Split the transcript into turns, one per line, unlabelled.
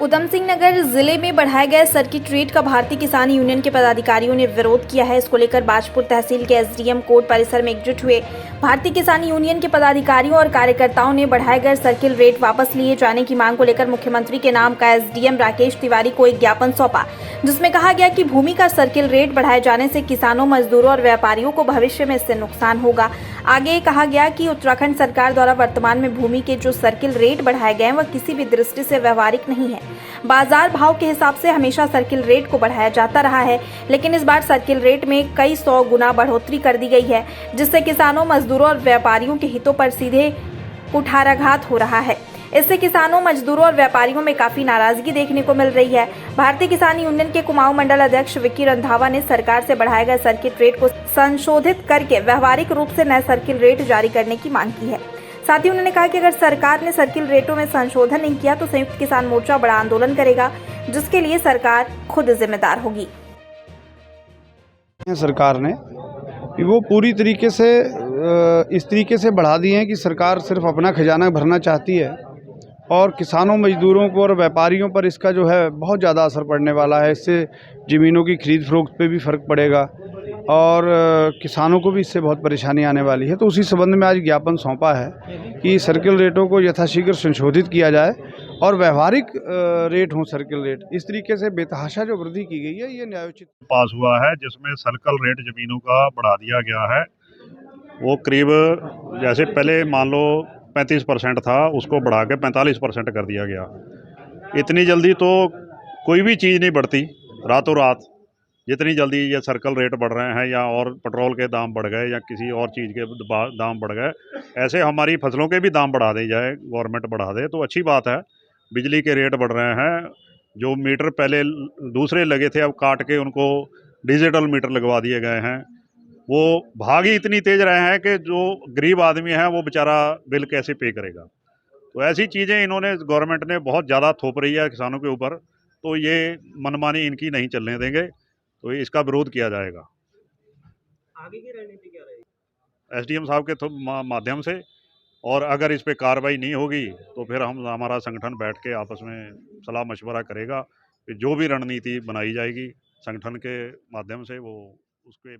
उधम सिंह नगर जिले में बढ़ाए गए सर्किट रेट का भारतीय किसान यूनियन के पदाधिकारियों ने विरोध किया है। इसको लेकर बाजपुर तहसील के एसडीएम कोर्ट परिसर में एकजुट हुए भारतीय किसान यूनियन के पदाधिकारियों और कार्यकर्ताओं ने बढ़ाए गए सर्किल रेट वापस लिए जाने की मांग को लेकर मुख्यमंत्री के नाम का एसडीएम राकेश तिवारी को एक ज्ञापन सौंपा, जिसमें कहा गया कि भूमि का सर्किल रेट बढ़ाए जाने से किसानों, मजदूरों और व्यापारियों को भविष्य में इससे नुकसान होगा। आगे कहा गया कि उत्तराखंड सरकार द्वारा वर्तमान में भूमि के जो सर्किल रेट बढ़ाए गए हैं वह किसी भी दृष्टि से व्यवहारिक नहीं है। बाजार भाव के हिसाब से हमेशा सर्किल रेट को बढ़ाया जाता रहा है, लेकिन इस बार सर्किल रेट में कई 100 गुना बढ़ोतरी कर दी गई है, जिससे किसानों, मजदूरों और व्यापारियों के हितों पर सीधे कुठाराघात हो रहा है। इससे किसानों, मजदूरों और व्यापारियों में काफी नाराजगी देखने को मिल रही है। भारतीय किसान यूनियन के कुमाऊं मंडल अध्यक्ष विक्की रंधावा ने सरकार से बढ़ाए गए सर्किट रेट को संशोधित करके व्यवहारिक रूप से नए सर्किल रेट जारी करने की मांग की है। साथ ही उन्होंने कहा कि अगर सरकार ने सर्किल रेटों में संशोधन नहीं किया तो संयुक्त किसान मोर्चा बड़ा आंदोलन करेगा, जिसके लिए सरकार खुद जिम्मेदार होगी।
सरकार ने वो पूरी तरीके से इस तरीके से बढ़ा दिए हैं कि सरकार सिर्फ अपना खजाना भरना चाहती है और किसानों, मजदूरों को और व्यापारियों पर इसका जो है बहुत ज़्यादा असर पड़ने वाला है। इससे ज़मीनों की खरीद फरोख्त पे भी फ़र्क पड़ेगा और किसानों को भी इससे बहुत परेशानी आने वाली है। तो उसी संबंध में आज ज्ञापन सौंपा है कि सर्किल रेटों को यथाशीघ्र संशोधित किया जाए और व्यवहारिक रेट हों सर्किल रेट। इस तरीके से बेतहाशा जो वृद्धि की गई है ये न्यायोचित
पास हुआ है, जिसमें सर्किल रेट ज़मीनों का बढ़ा दिया गया है। वो करीब जैसे पहले मान लो 35% था, उसको बढ़ा के 45% कर दिया गया। इतनी जल्दी तो कोई भी चीज़ नहीं बढ़ती रातों रात। जितनी जल्दी ये सर्किल रेट बढ़ रहे हैं या और पेट्रोल के दाम बढ़ गए या किसी और चीज़ के दाम बढ़ गए, ऐसे हमारी फसलों के भी दाम बढ़ा दी जाए, गवर्नमेंट बढ़ा दे तो अच्छी बात है। बिजली के रेट बढ़ रहे हैं, जो मीटर पहले दूसरे लगे थे अब काट के उनको डिजिटल मीटर लगवा दिए गए हैं। वो भाग ही इतनी तेज़ रहे हैं कि जो गरीब आदमी है वो बेचारा बिल कैसे पे करेगा। तो ऐसी चीज़ें इन्होंने गवर्नमेंट ने बहुत ज़्यादा थोप रही है किसानों के ऊपर, तो ये मनमानी इनकी नहीं चलने देंगे, तो इसका विरोध किया जाएगा।
आगे की रणनीति क्या रहेगी?
एसडीएम साहब के माध्यम से, और अगर इस पे कार्रवाई नहीं होगी तो फिर हमारा संगठन बैठ के आपस में सलाह मशवरा करेगा कि जो भी रणनीति बनाई जाएगी संगठन के माध्यम से वो उसके